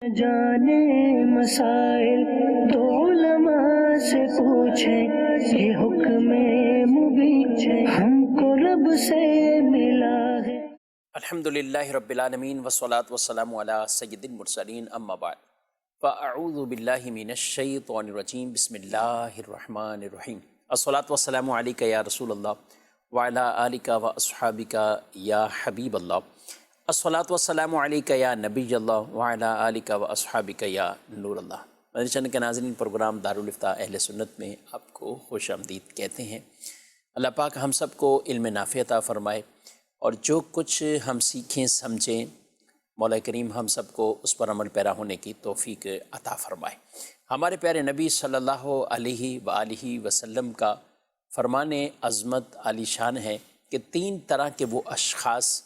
جانے مسائل تو علماء سے پوچھیں، یہ حکم مبین ہم کو رب سے ملا ہے۔ الحمدللہ رب العالمین والصلاة والسلام علی سید المرسلین اما بعد فاعوذ باللہ من الشیطان الرجیم بسم اللہ الرحمن الرحیم الصلاة والسلام علیکہ یا رسول اللہ وعلی آلکہ واصحابکہ یا حبیب اللہ الصلاة والسلام علیکہ یا نبی اللہ وعلی آلکہ واصحابکہ یا نور اللہ۔ مدنی چینل کے ناظرین، پروگرام دارالافتاء اہل سنت میں آپ کو خوش آمدید کہتے ہیں۔ اللہ پاک ہم سب کو علم نافع عطا فرمائے اور جو کچھ ہم سیکھیں سمجھیں، مولا کریم ہم سب کو اس پر عمل پیرا ہونے کی توفیق عطا فرمائے۔ ہمارے پیارے نبی صلی اللہ علیہ وآلہ وسلم کا فرمان عظمت عالی شان ہے کہ تین طرح کے وہ اشخاص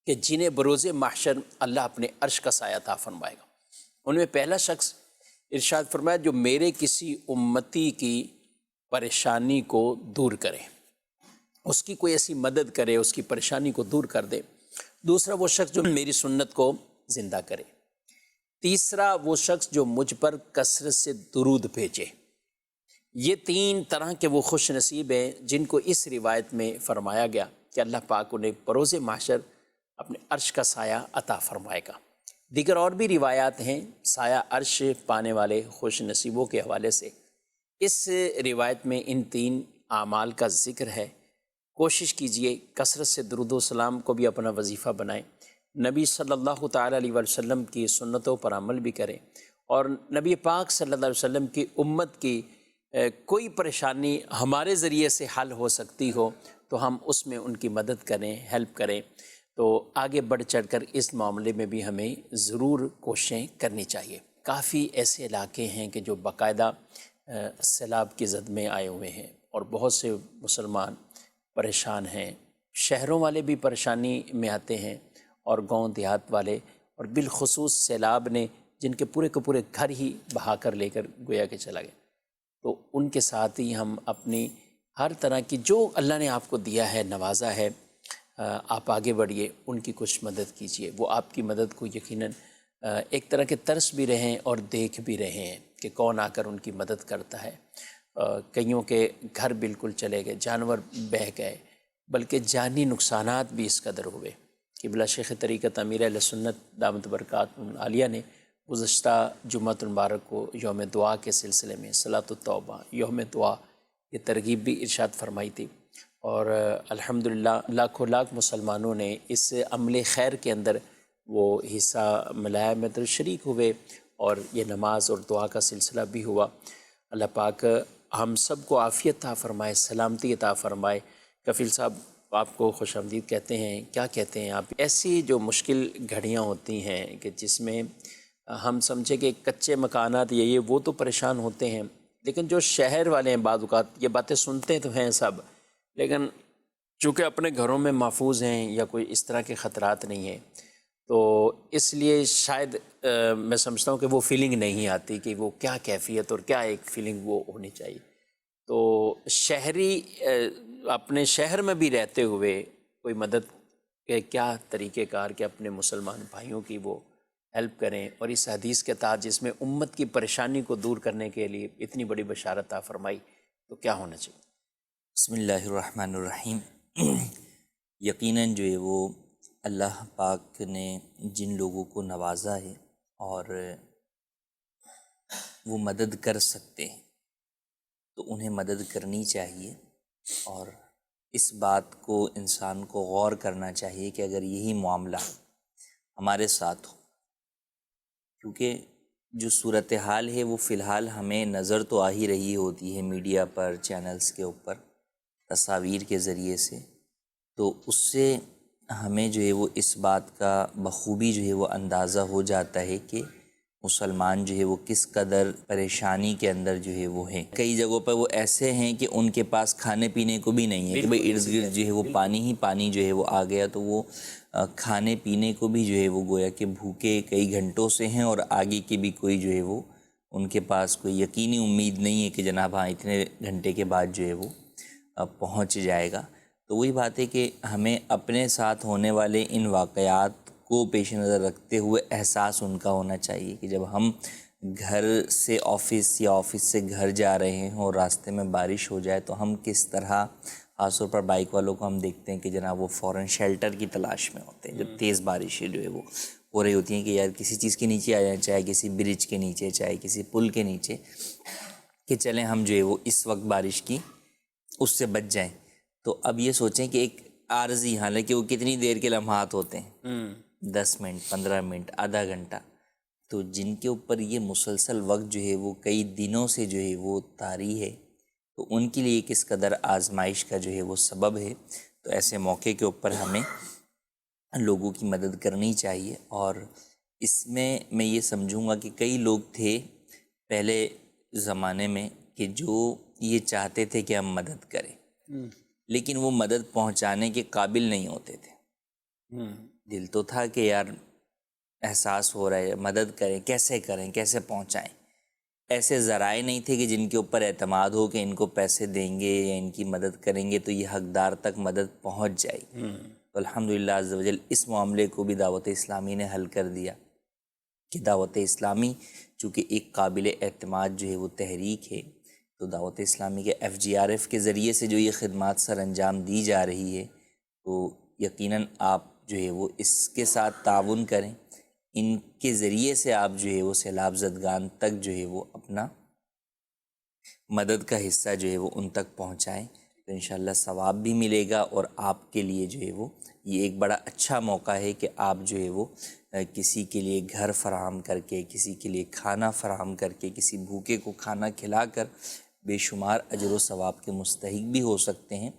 کہ جنہیں بروز محشر اللہ اپنے عرش کا سایہ عطا فرمائے گا۔ ان میں پہلا شخص ارشاد فرمایا جو میرے کسی امتی کی پریشانی کو دور کرے، اس کی کوئی ایسی مدد کرے، اس کی پریشانی کو دور کر دے۔ دوسرا وہ شخص جو میری سنت کو زندہ کرے۔ تیسرا وہ شخص جو مجھ پر کثرت سے درود بھیجے۔ یہ تین طرح کے وہ خوش نصیب ہیں جن کو اس روایت میں فرمایا گیا کہ اللہ پاک انہیں بروز محشر اپنے عرش کا سایہ عطا فرمائے گا۔ دیگر اور بھی روایات ہیں سایہ عرش پانے والے خوش نصیبوں کے حوالے سے۔ اس روایت میں ان تین اعمال کا ذکر ہے۔ کوشش کیجئے کثرت سے درود و سلام کو بھی اپنا وظیفہ بنائیں، نبی صلی اللہ تعالیٰ علیہ وسلم کی سنتوں پر عمل بھی کریں، اور نبی پاک صلی اللہ علیہ وسلم کی امت کی کوئی پریشانی ہمارے ذریعے سے حل ہو سکتی ہو تو ہم اس میں ان کی مدد کریں، ہیلپ کریں۔ تو آگے بڑھ چڑھ کر اس معاملے میں بھی ہمیں ضرور کوششیں کرنی چاہیے۔ کافی ایسے علاقے ہیں کہ جو باقاعدہ سیلاب کی زد میں آئے ہوئے ہیں اور بہت سے مسلمان پریشان ہیں۔ شہروں والے بھی پریشانی میں آتے ہیں اور گاؤں دیہات والے، اور بالخصوص سیلاب نے جن کے پورے گھر ہی بہا کر لے کر گویا کہ چلا گیا، تو ان کے ساتھ ہی ہم اپنی ہر طرح کی جو اللہ نے آپ کو دیا ہے، نوازا ہے، آپ آگے بڑھیے، ان کی کچھ مدد کیجیے۔ وہ آپ کی مدد کو یقیناً ایک طرح کے ترس بھی رہے ہیں اور دیکھ بھی رہے ہیں کہ کون آ کر ان کی مدد کرتا ہے۔ کئیوں کے گھر بالکل چلے گئے، جانور بہہ گئے، بلکہ جانی نقصانات بھی اس قدر ہوئے کہ بلا شیخ طریقت امیر اہل سنت دامت برکاتہ العالیہ نے گزشتہ جمعۃ المبارک کو یوم دعا کے سلسلے میں صلاۃ التوبہ، یوم دعا، یہ ترغیب بھی ارشاد فرمائی تھی، اور الحمدللہ لاکھوں لاکھ مسلمانوں نے اس عمل خیر کے اندر وہ حصہ ملایا، میں تو شریک ہوئے، اور یہ نماز اور دعا کا سلسلہ بھی ہوا۔ اللہ پاک ہم سب کو عافیت عطا فرمائے، سلامتی عطا فرمائے۔ کفیل صاحب آپ کو خوش آمدید کہتے ہیں۔ کیا کہتے ہیں آپ؟ ایسی جو مشکل گھڑیاں ہوتی ہیں کہ جس میں ہم سمجھے کہ کچے مکانات یہ وہ تو پریشان ہوتے ہیں، لیکن جو شہر والے ہیں بعض اوقات یہ باتیں سنتے تو ہیں سب، لیکن چونکہ اپنے گھروں میں محفوظ ہیں یا کوئی اس طرح کے خطرات نہیں ہیں، تو اس لیے شاید میں سمجھتا ہوں کہ وہ فیلنگ نہیں آتی کہ وہ کیا کیفیت اور کیا ایک فیلنگ وہ ہونی چاہیے۔ تو شہری اپنے شہر میں بھی رہتے ہوئے کوئی مدد کے کیا طریقہ کار کہ اپنے مسلمان بھائیوں کی وہ ہیلپ کریں، اور اس حدیث کے تحت جس میں امت کی پریشانی کو دور کرنے کے لیے اتنی بڑی بشارت عطا فرمائی، تو کیا ہونا چاہیے؟ بسم اللہ الرحمن الرحیم۔ یقیناً جو ہے وہ اللہ پاک نے جن لوگوں کو نوازا ہے اور وہ مدد کر سکتے ہیں تو انہیں مدد کرنی چاہیے، اور اس بات کو انسان کو غور کرنا چاہیے کہ اگر یہی معاملہ ہمارے ساتھ ہو، کیونکہ جو صورتحال ہے وہ فی الحال ہمیں نظر تو آ ہی رہی ہوتی ہے میڈیا پر، چینلز کے اوپر، تصاویر کے ذریعے سے، تو اس سے ہمیں جو ہے وہ اس بات کا بخوبی جو ہے وہ اندازہ ہو جاتا ہے کہ مسلمان جو ہے وہ کس قدر پریشانی کے اندر جو ہے وہ ہیں۔ کئی جگہوں پر وہ ایسے ہیں کہ ان کے پاس کھانے پینے کو بھی نہیں ہے کہ بھئی ارد گرد جو ہے وہ پانی ہی پانی جو ہے وہ آ گیا، تو وہ کھانے پینے کو بھی جو ہے وہ گویا کہ بھوکے کئی گھنٹوں سے ہیں، اور آگے کی بھی کوئی جو ہے وہ ان کے پاس کوئی یقینی امید نہیں ہے کہ جناب ہاں اتنے گھنٹے کے بعد جو ہے وہ پہنچ جائے گا۔ تو وہی بات ہے کہ ہمیں اپنے ساتھ ہونے والے ان واقعات کو پیش نظر رکھتے ہوئے احساس ان کا ہونا چاہیے کہ جب ہم گھر سے آفس یا آفس سے گھر جا رہے ہیں اور راستے میں بارش ہو جائے تو ہم کس طرح، خاص طور پر بائک والوں کو ہم دیکھتے ہیں کہ جناب وہ فوراً شیلٹر کی تلاش میں ہوتے ہیں جب تیز بارشیں جو ہے وہ ہو رہی ہوتی ہیں کہ یار کسی چیز کے نیچے آ جائیں، چاہے کسی برج کے نیچے، چاہے کسی پل کے نیچے، کہ چلیں ہم جو ہے وہ اس وقت بارش کی اس سے بچ جائیں۔ تو اب یہ سوچیں کہ ایک عارضی، حالانکہ وہ کتنی دیر کے لمحات ہوتے ہیں، 10 منٹ، 15 منٹ، آدھا گھنٹہ، تو جن کے اوپر یہ مسلسل وقت جو ہے وہ کئی دنوں سے جو ہے وہ طاری ہے، تو ان کے لیے کس قدر آزمائش کا جو ہے وہ سبب ہے۔ تو ایسے موقع کے اوپر ہمیں لوگوں کی مدد کرنی چاہیے، اور اس میں یہ سمجھوں گا کہ کئی لوگ تھے پہلے زمانے میں کہ جو یہ چاہتے تھے کہ ہم مدد کریں، لیکن وہ مدد پہنچانے کے قابل نہیں ہوتے تھے۔ دل تو تھا کہ یار احساس ہو رہا ہے مدد کریں، کیسے پہنچائیں۔ ایسے ذرائع نہیں تھے کہ جن کے اوپر اعتماد ہو کہ ان کو پیسے دیں گے یا ان کی مدد کریں گے تو یہ حقدار تک مدد پہنچ جائے گی۔ تو الحمدللہ عز و جل اس معاملے کو بھی دعوت اسلامی نے حل کر دیا کہ دعوت اسلامی چونکہ ایک قابل اعتماد جو ہے وہ تحریک ہے، تو دعوت اسلامی کے FGRF کے ذریعے سے جو یہ خدمات سر انجام دی جا رہی ہے، تو یقیناً آپ جو ہے وہ اس کے ساتھ تعاون کریں، ان کے ذریعے سے آپ جو ہے وہ سیلاب زدگان تک جو ہے وہ اپنا مدد کا حصہ جو ہے وہ ان تک پہنچائیں، تو انشاءاللہ ثواب بھی ملے گا، اور آپ کے لیے جو ہے وہ یہ ایک بڑا اچھا موقع ہے کہ آپ جو ہے وہ کسی کے لیے گھر فراہم کر کے، کسی کے لیے کھانا فراہم کر کے، کسی بھوکے کو کھانا کھلا کر بے شمار اجر و ثواب کے مستحق بھی ہو سکتے ہیں۔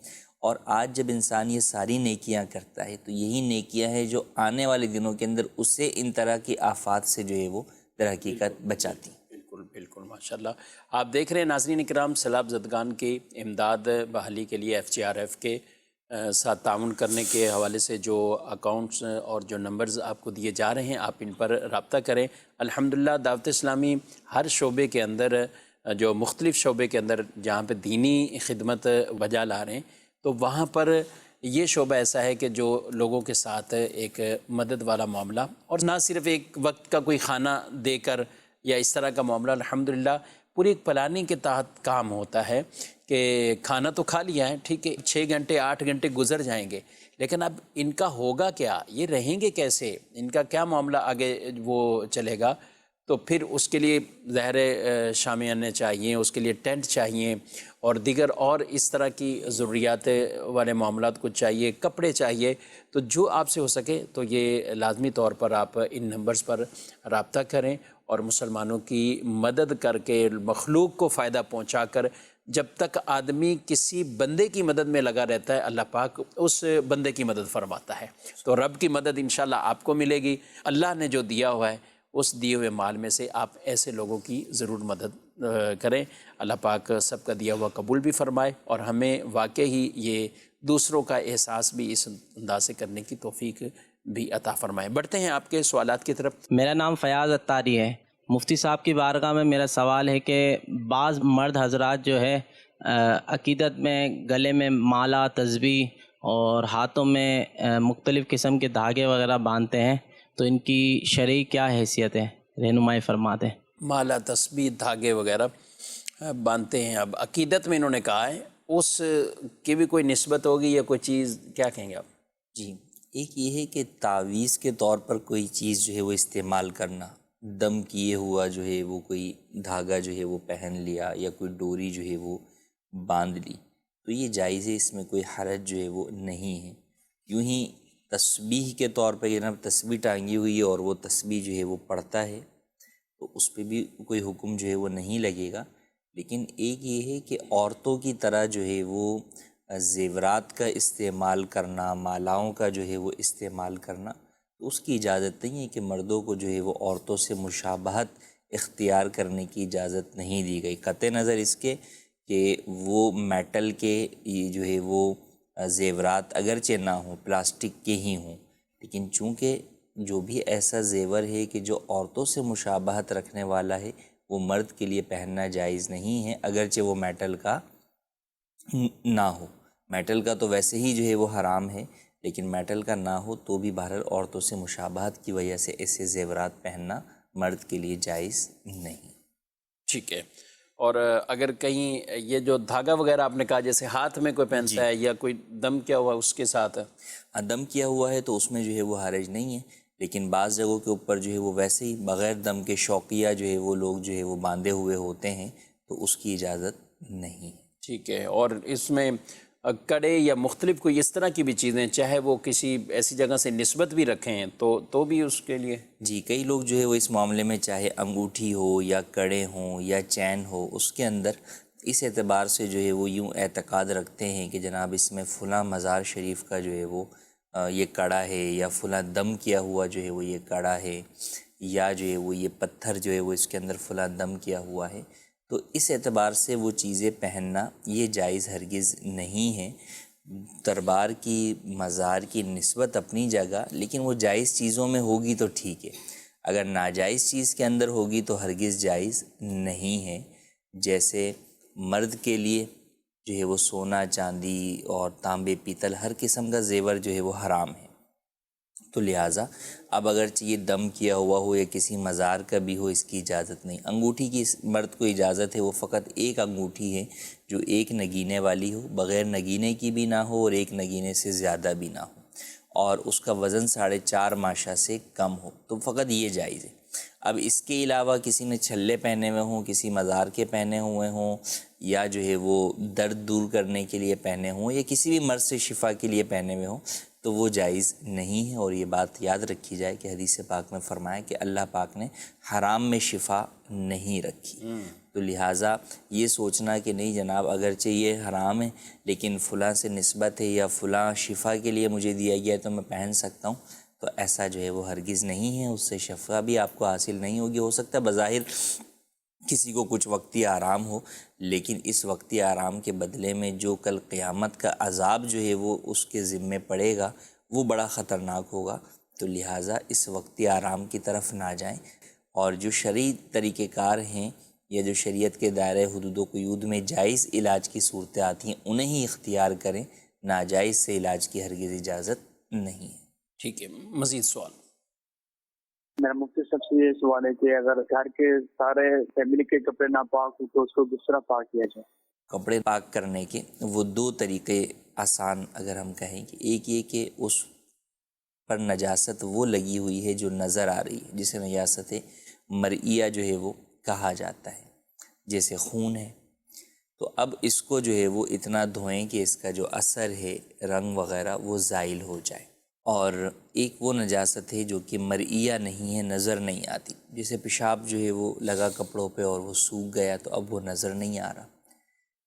اور آج جب انسان یہ ساری نیکیاں کرتا ہے تو یہی نیکیاں ہیں جو آنے والے دنوں کے اندر اسے ان طرح کی آفات سے جو ہے وہ در حقیقت بچاتی ہیں۔ بالکل بالکل، ماشاءاللہ۔ آپ دیکھ رہے ہیں ناظرین اکرام، سیلاب زدگان کی امداد بحالی کے لیے FGRF کے ساتھ تعاون کرنے کے حوالے سے جو اکاؤنٹس اور جو نمبرز آپ کو دیے جا رہے ہیں، آپ ان پر رابطہ کریں۔ الحمدللہ دعوت اسلامی ہر شعبے کے اندر، جو مختلف شعبے کے اندر جہاں پہ دینی خدمت بجا لا رہے ہیں، تو وہاں پر یہ شعبہ ایسا ہے کہ جو لوگوں کے ساتھ ایک مدد والا معاملہ، اور نہ صرف ایک وقت کا کوئی کھانا دے کر یا اس طرح کا معاملہ، الحمدللہ پوری ایک پلاننگ کے تحت کام ہوتا ہے کہ کھانا تو کھا لیا ہے، ٹھیک ہے، 6 گھنٹے 8 گھنٹے گزر جائیں گے، لیکن اب ان کا ہوگا کیا، یہ رہیں گے کیسے، ان کا کیا معاملہ آگے وہ چلے گا، تو پھر اس کے لیے ظاہر شامیانے چاہیے، اس کے لیے ٹینٹ چاہیے، اور دیگر اور اس طرح کی ضروریات والے معاملات کو چاہیے، کپڑے چاہیے۔ تو جو آپ سے ہو سکے تو یہ لازمی طور پر آپ ان نمبرز پر رابطہ کریں، اور مسلمانوں کی مدد کر کے، مخلوق کو فائدہ پہنچا کر، جب تک آدمی کسی بندے کی مدد میں لگا رہتا ہے، اللہ پاک اس بندے کی مدد فرماتا ہے۔ تو رب کی مدد انشاءاللہ آپ کو ملے گی۔ اللہ نے جو دیا ہوا ہے اس دیے ہوئے مال میں سے آپ ایسے لوگوں کی ضرور مدد کریں۔ اللہ پاک سب کا دیا ہوا قبول بھی فرمائے، اور ہمیں واقعی یہ دوسروں کا احساس بھی اس انداز سے کرنے کی توفیق بھی عطا فرمائے۔ بڑھتے ہیں آپ کے سوالات کی طرف۔ میرا نام فیاض اتاری ہے۔ مفتی صاحب کی بارگاہ میں میرا سوال ہے کہ بعض مرد حضرات جو ہے عقیدت میں گلے میں مالا، تسبیح اور ہاتھوں میں مختلف قسم کے دھاگے وغیرہ باندھتے ہیں، تو ان کی شرعی کیا حیثیت ہے، رہنمائی فرما دیں۔ مالا، تسبیح، دھاگے وغیرہ باندھتے ہیں، اب عقیدت میں انہوں نے کہا ہے، اس کی بھی کوئی نسبت ہوگی یا کوئی چیز، کیا کہیں گے آپ؟ جی، ایک یہ ہے کہ تعویذ کے طور پر کوئی چیز جو ہے وہ استعمال کرنا، دم کیے ہوا جو ہے وہ کوئی دھاگا جو ہے وہ پہن لیا، یا کوئی ڈوری جو ہے وہ باندھ لی، تو یہ جائز ہے، اس میں کوئی حرج جو ہے وہ نہیں ہے۔ یوں ہی تسبیح کے طور پر جناب تسبیح ٹانگی ہوئی ہے اور وہ تسبیح جو ہے وہ پڑھتا ہے، تو اس پہ بھی کوئی حکم جو ہے وہ نہیں لگے گا۔ لیکن ایک یہ ہے کہ عورتوں کی طرح جو ہے وہ زیورات کا استعمال کرنا، مالاؤں کا جو ہے وہ استعمال کرنا، تو اس کی اجازت نہیں ہے کہ مردوں کو جو ہے وہ عورتوں سے مشابہت اختیار کرنے کی اجازت نہیں دی گئی، قطع نظر اس کے کہ وہ میٹل کے یہ جو ہے وہ زیورات اگرچہ نہ ہوں، پلاسٹک کے ہی ہوں، لیکن چونکہ جو بھی ایسا زیور ہے کہ جو عورتوں سے مشابہت رکھنے والا ہے، وہ مرد کے لیے پہننا جائز نہیں ہے، اگرچہ وہ میٹل کا نہ ہو۔ میٹل کا تو ویسے ہی جو ہے وہ حرام ہے، لیکن میٹل کا نہ ہو تو بھی بہرحال عورتوں سے مشابہت کی وجہ سے ایسے زیورات پہننا مرد کے لیے جائز نہیں۔ ٹھیک ہے، اور اگر کہیں یہ جو دھاگا وغیرہ آپ نے کہا جیسے ہاتھ میں کوئی پہنتا ہے یا کوئی دم کیا ہوا اس کے ساتھ، دم کیا ہوا ہے تو اس میں جو ہے وہ حرج نہیں ہے، لیکن بعض جگہوں کے اوپر جو ہے وہ ویسے ہی بغیر دم کے شوقیہ جو ہے وہ لوگ جو ہے وہ باندھے ہوئے ہوتے ہیں تو اس کی اجازت نہیں ہے۔ ٹھیک ہے، اور اس میں کڑے یا مختلف کوئی اس طرح کی بھی چیزیں چاہے وہ کسی ایسی جگہ سے نسبت بھی رکھیں تو بھی اس کے لیے؟ جی، کئی لوگ جو ہے وہ اس معاملے میں چاہے انگوٹھی ہو یا کڑے ہوں یا چین ہو، اس کے اندر اس اعتبار سے جو ہے وہ یوں اعتقاد رکھتے ہیں کہ جناب اس میں فلاں مزار شریف کا جو ہے وہ یہ کڑا ہے، یا فلاں دم کیا ہوا جو ہے وہ یہ کڑا ہے، یا جو ہے وہ یہ پتھر جو ہے وہ اس کے اندر فلاں دم کیا ہوا ہے، تو اس اعتبار سے وہ چیزیں پہننا یہ جائز ہرگز نہیں ہے۔ دربار کی مزار کی نسبت اپنی جگہ، لیکن وہ جائز چیزوں میں ہوگی تو ٹھیک ہے، اگر ناجائز چیز کے اندر ہوگی تو ہرگز جائز نہیں ہے۔ جیسے مرد کے لیے جو ہے وہ سونا چاندی اور تانبے پیتل ہر قسم کا زیور جو ہے وہ حرام ہے، تو لہٰذا اب اگرچہ یہ دم کیا ہوا ہو یا کسی مزار کا بھی ہو اس کی اجازت نہیں۔ انگوٹھی کی مرد کو اجازت ہے، وہ فقط ایک انگوٹھی ہے جو ایک نگینے والی ہو، بغیر نگینے کی بھی نہ ہو اور ایک نگینے سے زیادہ بھی نہ ہو، اور اس کا وزن 4.5 ماشا سے کم ہو، تو فقط یہ جائز ہے۔ اب اس کے علاوہ کسی نے چھلے پہنے ہوئے ہوں، کسی مزار کے پہنے ہوئے ہوں، یا جو ہے وہ درد دور کرنے کے لیے پہنے ہوں، یا کسی بھی مرض سے شفا کے لیے پہنے ہوئے ہوں، تو وہ جائز نہیں ہے۔ اور یہ بات یاد رکھی جائے کہ حدیث پاک میں فرمایا کہ اللہ پاک نے حرام میں شفا نہیں رکھی، تو لہٰذا یہ سوچنا کہ نہیں جناب اگرچہ یہ حرام ہے لیکن فلاں سے نسبت ہے یا فلاں شفا کے لیے مجھے دیا گیا ہے تو میں پہن سکتا ہوں، تو ایسا جو ہے وہ ہرگز نہیں ہے، اس سے شفا بھی آپ کو حاصل نہیں ہوگی۔ ہو سکتا ہے بظاہر کسی کو کچھ وقتی آرام ہو، لیکن اس وقتی آرام کے بدلے میں جو کل قیامت کا عذاب جو ہے وہ اس کے ذمے پڑے گا وہ بڑا خطرناک ہوگا، تو لہٰذا اس وقتی آرام کی طرف نہ جائیں، اور جو شرعی طریقہ کار ہیں یا جو شریعت کے دائرۂ حدود و قیود میں جائز علاج کی صورتیں آتی ہیں انہیں ہی اختیار کریں، ناجائز سے علاج کی ہرگز اجازت نہیں ہے۔ ٹھیک ہے، مزید سوال؟ میرا مفتی صاحب سے یہ سوال ہے کہ اگر گھر کے سارے فیملی کے کپڑے ناپاک ہو تو اس کو کس طرح پاک کیا جائے؟ کپڑے پاک کرنے کے وہ 2 طریقے آسان اگر ہم کہیں کہ ایک یہ کہ اس پر نجاست وہ لگی ہوئی ہے جو نظر آ رہی ہے، جسے نجاست مرئیہ جو ہے وہ کہا جاتا ہے، جیسے خون ہے، تو اب اس کو جو ہے وہ اتنا دھوئیں کہ اس کا جو اثر ہے رنگ وغیرہ وہ زائل ہو جائے۔ اور ایک وہ نجاست ہے جو کہ مرئیہ نہیں ہے، نظر نہیں آتی، جیسے پیشاب جو ہے وہ لگا کپڑوں پہ اور وہ سوکھ گیا تو اب وہ نظر نہیں آ رہا،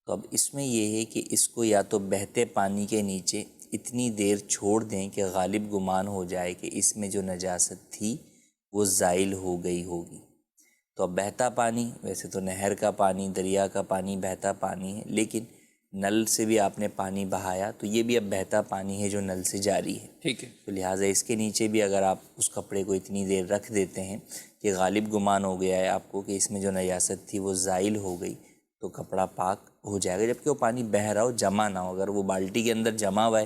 تو اب اس میں یہ ہے کہ اس کو یا تو بہتے پانی کے نیچے اتنی دیر چھوڑ دیں کہ غالب گمان ہو جائے کہ اس میں جو نجاست تھی وہ زائل ہو گئی ہوگی، تو اب بہتا پانی، ویسے تو نہر کا پانی، دریا کا پانی بہتا پانی ہے، لیکن نل سے بھی آپ نے پانی بہایا تو یہ بھی اب بہتا پانی ہے جو نل سے جاری ہے، ٹھیک ہے، تو لہٰذا اس کے نیچے بھی اگر آپ اس کپڑے کو اتنی دیر رکھ دیتے ہیں کہ غالب گمان ہو گیا ہے آپ کو کہ اس میں جو نجاست تھی وہ زائل ہو گئی، تو کپڑا پاک ہو جائے گا، جبکہ وہ پانی بہہ رہا ہو، جمع نہ ہو۔ اگر وہ بالٹی کے اندر جمع ہوا ہے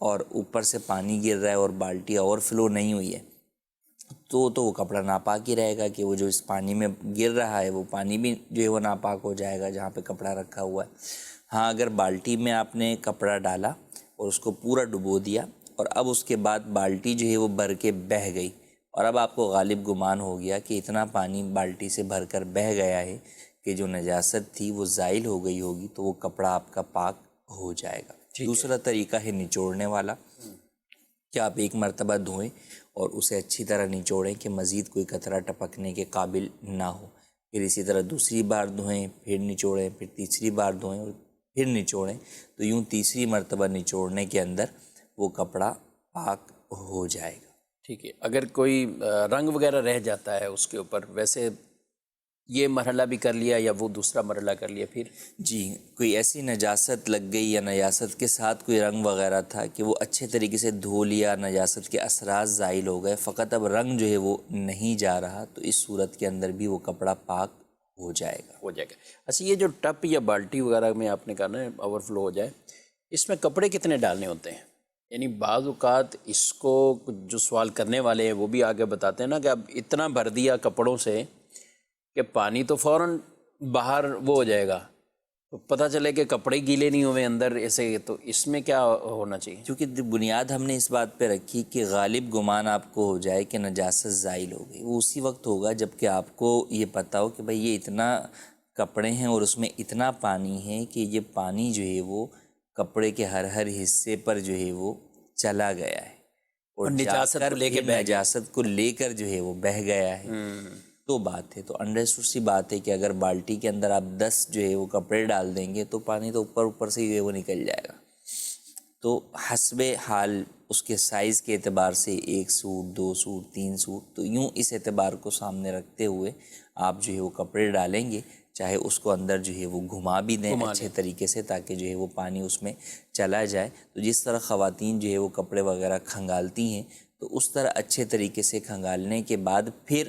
اور اوپر سے پانی گر رہا ہے اور بالٹی اوور فلو نہیں ہوئی ہے تو وہ کپڑا ناپاک ہی رہے گا، کہ وہ جو اس پانی میں گر رہا ہے وہ پانی بھی جو ہے وہ ناپاک ہو جائے گا جہاں پہ کپڑا رکھا ہوا ہے۔ ہاں اگر بالٹی میں آپ نے کپڑا ڈالا اور اس کو پورا ڈبو دیا اور اب اس کے بعد بالٹی جو ہے وہ بھر کے بہہ گئی، اور اب آپ کو غالب گمان ہو گیا کہ اتنا پانی بالٹی سے بھر کر بہہ گیا ہے کہ جو نجاست تھی وہ زائل ہو گئی ہوگی، تو وہ کپڑا آپ کا پاک ہو جائے گا۔ دوسرا طریقہ ہے نچوڑنے والا، کہ آپ ایک مرتبہ دھوئیں اور اسے اچھی طرح نچوڑیں کہ مزید کوئی قطرہ ٹپکنے کے قابل نہ ہو، پھر اسی طرح دوسری بار دھوئیں، پھر نچوڑیں، پھر تیسری بار دھوئیں اور پھر نچوڑیں، تو یوں تیسری مرتبہ نچوڑنے کے اندر وہ کپڑا پاک ہو جائے گا۔ ٹھیک ہے، اگر کوئی رنگ وغیرہ رہ جاتا ہے اس کے اوپر، ویسے یہ مرحلہ بھی کر لیا یا وہ دوسرا مرحلہ کر لیا پھر؟ جی، کوئی ایسی نجاست لگ گئی یا نجاست کے ساتھ کوئی رنگ وغیرہ تھا کہ وہ اچھے طریقے سے دھو لیا، نجاست کے اثرات زائل ہو گئے، فقط اب رنگ جو ہے وہ نہیں جا رہا، تو اس صورت کے اندر بھی وہ کپڑا پاک ہو جائے گا۔ اچھا، یہ جو ٹپ یا بالٹی وغیرہ میں آپ نے کہا نا اوور فلو ہو جائے، اس میں کپڑے کتنے ڈالنے ہوتے ہیں؟ یعنی بعض اوقات اس کو جو سوال کرنے والے ہیں وہ بھی آگے بتاتے ہیں نا کہ اب اتنا بھر دیا کپڑوں سے کہ پانی تو فوراً باہر وہ ہو جائے گا، تو پتہ چلے کہ کپڑے گیلے نہیں ہوئے اندر ایسے، تو اس میں کیا ہونا چاہیے؟ کیونکہ بنیاد ہم نے اس بات پہ رکھی کہ غالب گمان آپ کو ہو جائے کہ نجاست زائل ہو گئی، وہ اسی وقت ہوگا جب کہ آپ کو یہ پتہ ہو کہ بھئی یہ اتنا کپڑے ہیں اور اس میں اتنا پانی ہے کہ یہ پانی جو ہے وہ کپڑے کے ہر حصے پر جو ہے وہ چلا گیا ہے اور نجاست کو لے کے بہہ گیا۔ نجاست کو لے کر جو ہے وہ بہہ گیا ہے، تو بات ہے، تو انڈرسٹوڈ سی بات ہے کہ اگر بالٹی کے اندر آپ 10 جو ہے وہ کپڑے ڈال دیں گے تو پانی تو اوپر سے جو ہے وہ نکل جائے گا۔ تو حسب حال اس کے سائز کے اعتبار سے 1 سوٹ 2 سوٹ 3 سوٹ، تو یوں اس اعتبار کو سامنے رکھتے ہوئے آپ جو ہے وہ کپڑے ڈالیں گے، چاہے اس کو اندر جو ہے وہ گھما بھی دیں اچھے طریقے سے تاکہ جو ہے وہ پانی اس میں چلا جائے۔ تو جس طرح خواتین جو ہے وہ کپڑے وغیرہ کھنگالتی ہیں تو اس طرح اچھے طریقے سے کھنگالنے کے بعد پھر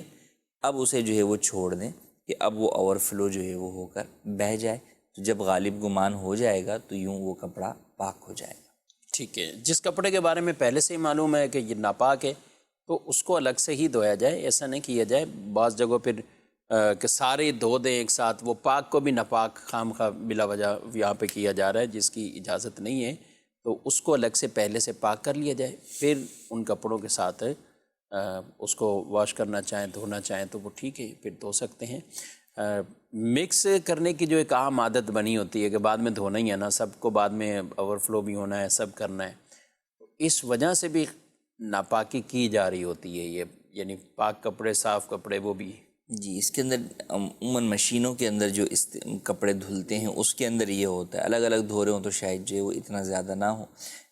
اب اسے جو ہے وہ چھوڑ دیں کہ اب وہ اوور فلو جو ہے وہ ہو کر بہہ جائے، تو جب غالب گمان ہو جائے گا تو یوں وہ کپڑا پاک ہو جائے گا۔ ٹھیک ہے، جس کپڑے کے بارے میں پہلے سے ہی معلوم ہے کہ یہ ناپاک ہے تو اس کو الگ سے ہی دھویا جائے، ایسا نہیں کیا جائے بعض جگہوں پھر کہ سارے دھو دیں ایک ساتھ، وہ پاک کو بھی ناپاک خام خواہ بلا وجہ یہاں پہ کیا جا رہا ہے جس کی اجازت نہیں ہے، تو اس کو الگ سے پہلے سے پاک کر لیا جائے، پھر ان کپڑوں کے ساتھ اس کو واش کرنا چاہیں دھونا چاہیں تو وہ ٹھیک ہے، پھر دھو سکتے ہیں۔ مکس کرنے کی جو ایک عام عادت بنی ہوتی ہے کہ بعد میں دھونا ہی ہے نا، سب کو بعد میں اوور فلو بھی ہونا ہے، سب کرنا ہے، اس وجہ سے بھی ناپاکی کی جا رہی ہوتی ہے، یہ یعنی پاک کپڑے صاف کپڑے وہ بھی۔ جی، اس کے اندر عموماً مشینوں کے اندر جو کپڑے دھلتے ہیں اس کے اندر یہ ہوتا ہے، الگ الگ دھو رہے ہوں تو شاید جو ہے وہ اتنا زیادہ نہ ہو،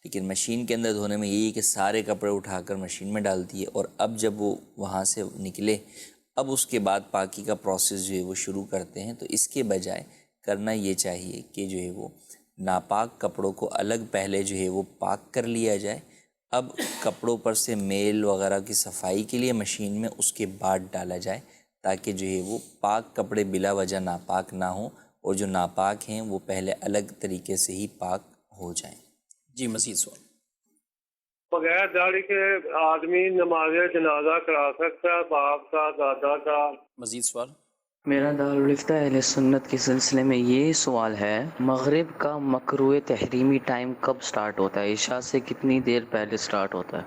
لیکن مشین کے اندر دھونے میں یہی ہے کہ سارے کپڑے اٹھا کر مشین میں ڈالتی ہے اور اب جب وہ وہاں سے نکلے اب اس کے بعد پاکی کا پروسیس جو ہے وہ شروع کرتے ہیں، تو اس کے بجائے کرنا یہ چاہیے کہ جو ہے وہ ناپاک کپڑوں کو الگ پہلے جو ہے وہ پاک کر لیا جائے، اب کپڑوں پر سے میل وغیرہ کی صفائی کے لیے مشین میں اس کے بعد ڈالا جائے تاکہ جو ہے وہ پاک کپڑے بلا وجہ ناپاک نہ ہوں اور جو ناپاک ہیں وہ پہلے الگ طریقے سے ہی پاک ہو جائیں۔ جی مزید سوال۔ بغیر داڑھی کے آدمی نماز جنازہ کرا سکتا ہے باپ کا دادا کا؟ مزید سوال۔ میرا دارالفتہ اہل سنت کے سلسلے میں یہ سوال ہے، مغرب کا مکروہ تحریمی ٹائم کب سٹارٹ ہوتا ہے؟ عشاء سے کتنی دیر پہلے سٹارٹ ہوتا ہے؟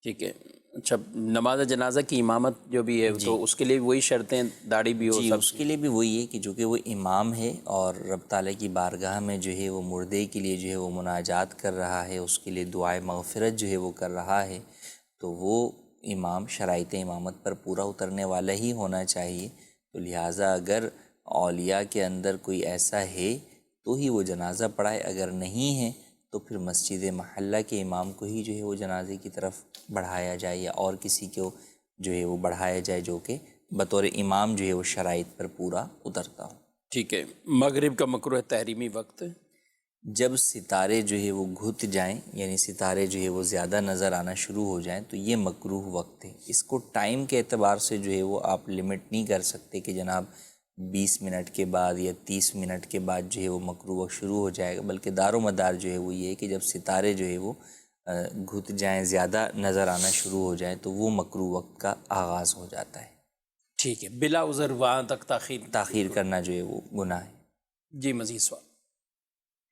ٹھیک ہے، اچھا نماز جنازہ کی امامت جو بھی ہے تو اس کے لیے وہی شرطیں داڑھی بھی ہو جی، سب اس کے لیے بھی وہی ہے کہ جو کہ وہ امام ہے اور رب تعالیٰ کی بارگاہ میں جو ہے وہ مردے کے لیے جو ہے وہ مناجات کر رہا ہے، اس کے لیے دعائے مغفرت جو ہے وہ کر رہا ہے، تو وہ امام شرائط امامت پر پورا اترنے والا ہی ہونا چاہیے، تو لہٰذا اگر اولیاء کے اندر کوئی ایسا ہے تو ہی وہ جنازہ پڑھائے، اگر نہیں ہے تو پھر مسجد محلہ کے امام کو ہی جو ہے وہ جنازے کی طرف بڑھایا جائے یا اور کسی کو جو ہے وہ بڑھایا جائے جو کہ بطور امام جو ہے وہ شرائط پر پورا اترتا ہو۔ ٹھیک ہے، مغرب کا مکروہ تحریمی وقت جب ستارے جو ہے وہ گھت جائیں، یعنی ستارے جو ہے وہ زیادہ نظر آنا شروع ہو جائیں تو یہ مکروہ وقت ہے۔ اس کو ٹائم کے اعتبار سے جو ہے وہ آپ لمٹ نہیں کر سکتے کہ جناب 20 منٹ کے بعد یا 30 منٹ کے بعد جو ہے وہ مکروہ وقت شروع ہو جائے گا، بلکہ دار و مدار جو ہے وہ یہ ہے کہ جب ستارے جو ہے وہ گھت جائیں، زیادہ نظر آنا شروع ہو جائیں تو وہ مکروہ وقت کا آغاز ہو جاتا ہے۔ ٹھیک ہے، بلا عذر وہاں تک تاخیر کرنا جو ہے وہ گناہ ہے۔ جی مزید سوال۔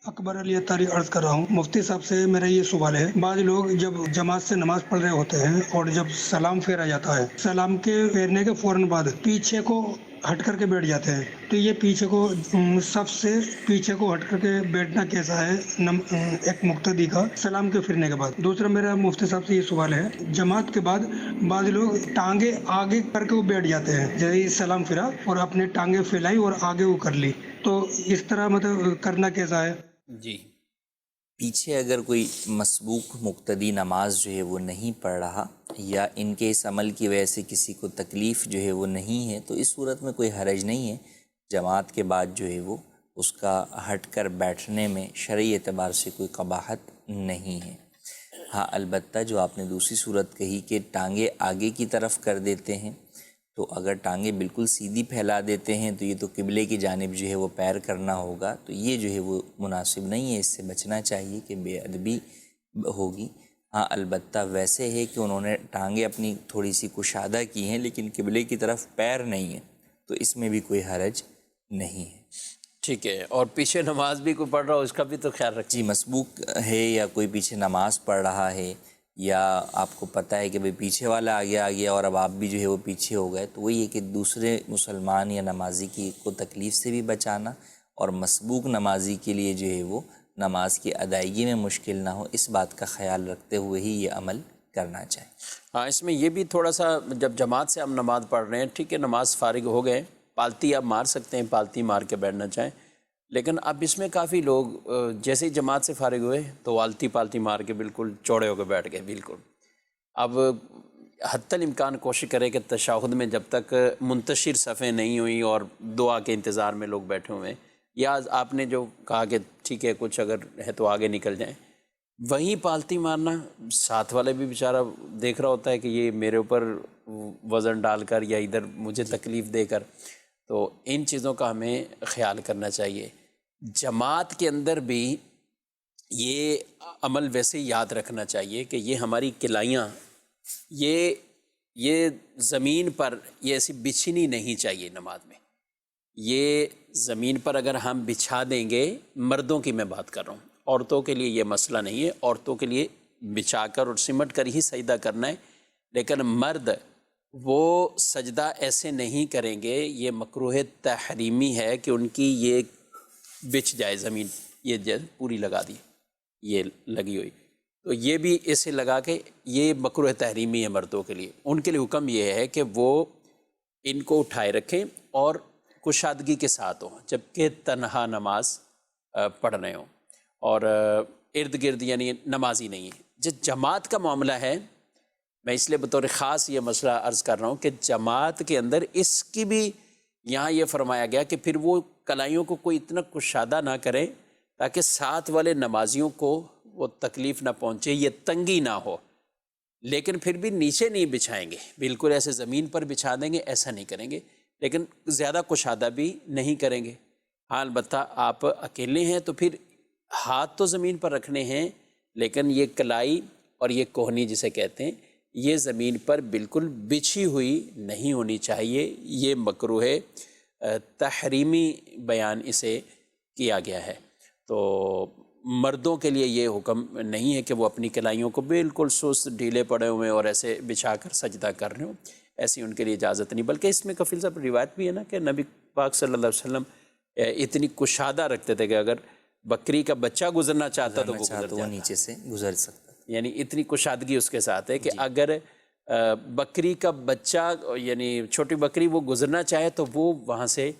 اکبر علی اتاری عرض کر رہا ہوں، مفتی صاحب سے میرا یہ سوال ہے، بعض لوگ جب جماعت سے نماز پڑھ رہے ہوتے ہیں اور جب سلام پھیرا جاتا ہے، سلام کے پھیرنے کے فوراً بعد پیچھے کو ہٹ کر کے بیٹھ جاتے ہیں، تو یہ پیچھے کو سب سے پیچھے کو ہٹ کر کے بیٹھنا کیسا ہے ایک مقتدی کا سلام کے پھرنے کے بعد؟ دوسرا میرا مفتی صاحب سے یہ سوال ہے، جماعت کے بعد بعض لوگ ٹانگیں آگے کر کے وہ بیٹھ جاتے ہیں، جیسے سلام پھرا اور اپنے ٹانگیں پھیلائی اور آگے وہ کر لی، تو اس طرح مطلب کرنا کیسا ہے؟ جی، پیچھے اگر کوئی مسبوق مقتدی نماز جو ہے وہ نہیں پڑھ رہا یا ان کے اس عمل کی وجہ سے کسی کو تکلیف جو ہے وہ نہیں ہے تو اس صورت میں کوئی حرج نہیں ہے، جماعت کے بعد جو ہے وہ اس کا ہٹ کر بیٹھنے میں شرعی اعتبار سے کوئی قباحت نہیں ہے۔ ہاں البتہ جو آپ نے دوسری صورت کہی کہ ٹانگیں آگے کی طرف کر دیتے ہیں، تو اگر ٹانگیں بالکل سیدھی پھیلا دیتے ہیں تو یہ تو قبلے کی جانب جو ہے وہ پیر کرنا ہوگا، تو یہ جو ہے وہ مناسب نہیں ہے، اس سے بچنا چاہیے کہ بے ادبی ہوگی۔ ہاں البتہ ویسے ہے کہ انہوں نے ٹانگیں اپنی تھوڑی سی کشادہ کی ہیں لیکن قبلے کی طرف پیر نہیں ہیں، تو اس میں بھی کوئی حرج نہیں ہے۔ ٹھیک ہے، اور پیچھے نماز بھی کوئی پڑھ رہا ہو اس کا بھی تو خیال رکھیں۔ جی مسبوق ہے یا کوئی پیچھے نماز پڑھ رہا ہے، یا آپ کو پتہ ہے کہ بھئی پیچھے والا آگے آ گیا اور اب آپ بھی جو ہے وہ پیچھے ہو گئے، تو وہی ہے کہ دوسرے مسلمان یا نمازی کی کو تکلیف سے بھی بچانا، اور مسبوق نمازی کے لیے جو ہے وہ نماز کی ادائیگی میں مشکل نہ ہو، اس بات کا خیال رکھتے ہوئے ہی یہ عمل کرنا چاہیے۔ ہاں اس میں یہ بھی تھوڑا سا، جب جماعت سے ہم نماز پڑھ رہے ہیں، ٹھیک ہے نماز فارغ ہو گئے، پالتی آپ مار سکتے ہیں، پالتی مار کے بیٹھنا چاہیں، لیکن اب اس میں کافی لوگ جیسے ہی جماعت سے فارغ ہوئے تو آلتی پالتی مار کے بالکل چوڑے ہو کے بیٹھ گئے بالکل۔ اب حتی الامکان کوشش کرے کہ تشہد میں جب تک منتشر صفیں نہیں ہوئیں اور دعا کے انتظار میں لوگ بیٹھے ہوئے ہیں، یا آپ نے جو کہا کہ ٹھیک ہے کچھ اگر ہے تو آگے نکل جائیں، وہیں پالتی مارنا، ساتھ والے بھی بیچارہ دیکھ رہا ہوتا ہے کہ یہ میرے اوپر وزن ڈال کر یا ادھر مجھے تکلیف دے کر، تو ان چیزوں کا ہمیں خیال کرنا چاہیے۔ جماعت کے اندر بھی یہ عمل ویسے یاد رکھنا چاہیے کہ یہ ہماری کلائیاں یہ زمین پر یہ ایسی بچھنی نہیں چاہیے نماز میں۔ یہ زمین پر اگر ہم بچھا دیں گے، مردوں کی میں بات کر رہا ہوں، عورتوں کے لیے یہ مسئلہ نہیں ہے، عورتوں کے لیے بچھا کر اور سمٹ کر ہی سجدہ کرنا ہے، لیکن مرد وہ سجدہ ایسے نہیں کریں گے، یہ مکروہ تحریمی ہے کہ ان کی یہ بچھ جائے زمین، یہ پوری لگا دی یہ لگی ہوئی، تو یہ بھی اسے لگا کے یہ مکروہ تحریمی ہے مردوں کے لیے۔ ان کے لیے حکم یہ ہے کہ وہ ان کو اٹھائے رکھیں اور کشادگی کے ساتھ ہوں، جبکہ تنہا نماز پڑھ رہے ہوں اور ارد گرد یعنی نمازی نہیں ہے۔ جب جماعت کا معاملہ ہے، میں اس لیے بطور خاص یہ مسئلہ عرض کر رہا ہوں کہ جماعت کے اندر اس کی بھی یہاں یہ فرمایا گیا کہ پھر وہ کلائیوں کو کوئی اتنا کشادہ نہ کریں تاکہ ساتھ والے نمازیوں کو وہ تکلیف نہ پہنچے، یہ تنگی نہ ہو، لیکن پھر بھی نیچے نہیں بچھائیں گے، بالکل ایسے زمین پر بچھا دیں گے، ایسا نہیں کریں گے، لیکن زیادہ کشادہ بھی نہیں کریں گے۔ ہاں البتہ آپ اکیلے ہیں تو پھر ہاتھ تو زمین پر رکھنے ہیں، لیکن یہ کلائی اور یہ کوہنی جسے کہتے ہیں، یہ زمین پر بالکل بچھی ہوئی نہیں ہونی چاہیے۔ یہ مکروہ تحریمی بیان اسے کیا گیا ہے، تو مردوں کے لیے یہ حکم نہیں ہے کہ وہ اپنی کلائیوں کو بالکل سست ڈھیلے پڑے ہوئے اور ایسے بچھا کر سجدہ کر رہے ہوں، ایسی ان کے لیے اجازت نہیں۔ بلکہ اس میں کفیل صاحب روایت بھی ہے نا کہ نبی پاک صلی اللہ علیہ وسلم اتنی کشادہ رکھتے تھے کہ اگر بکری کا بچہ گزرنا چاہتا تو وہ گزر جاتا، نیچے سے گزر سکتا، یعنی اتنی کشادگی اس کے ساتھ ہے کہ اگر بکری کا بچہ یعنی چھوٹی بکری وہ گزرنا چاہے تو وہ وہاں سے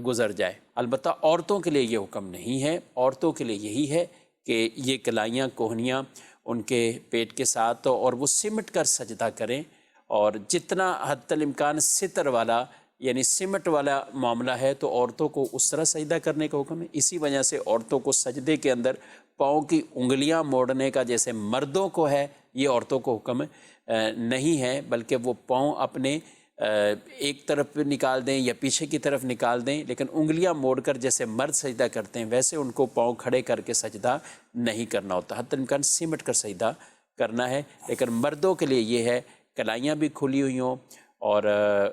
گزر جائے۔ البتہ عورتوں کے لیے یہ حکم نہیں ہے، عورتوں کے لیے یہی ہے کہ یہ کلائیاں کوہنیاں ان کے پیٹ کے ساتھ اور وہ سمٹ کر سجدہ کریں، اور جتنا حتی الامکان ستر والا یعنی سمٹ والا معاملہ ہے تو عورتوں کو اس طرح سجدہ کرنے کا حکم ہے۔ اسی وجہ سے عورتوں کو سجدے کے اندر پاؤں کی انگلیاں موڑنے کا جیسے مردوں کو ہے، یہ عورتوں کو حکم نہیں ہے، بلکہ وہ پاؤں اپنے ایک طرف نکال دیں یا پیچھے کی طرف نکال دیں، لیکن انگلیاں موڑ کر جیسے مرد سجدہ کرتے ہیں ویسے ان کو پاؤں کھڑے کر کے سجدہ نہیں کرنا ہوتا، حتی الامکان سمٹ کر سجدہ کرنا ہے۔ لیکن مردوں کے لیے یہ ہے کلائیاں بھی کھلی ہوئی ہوں اور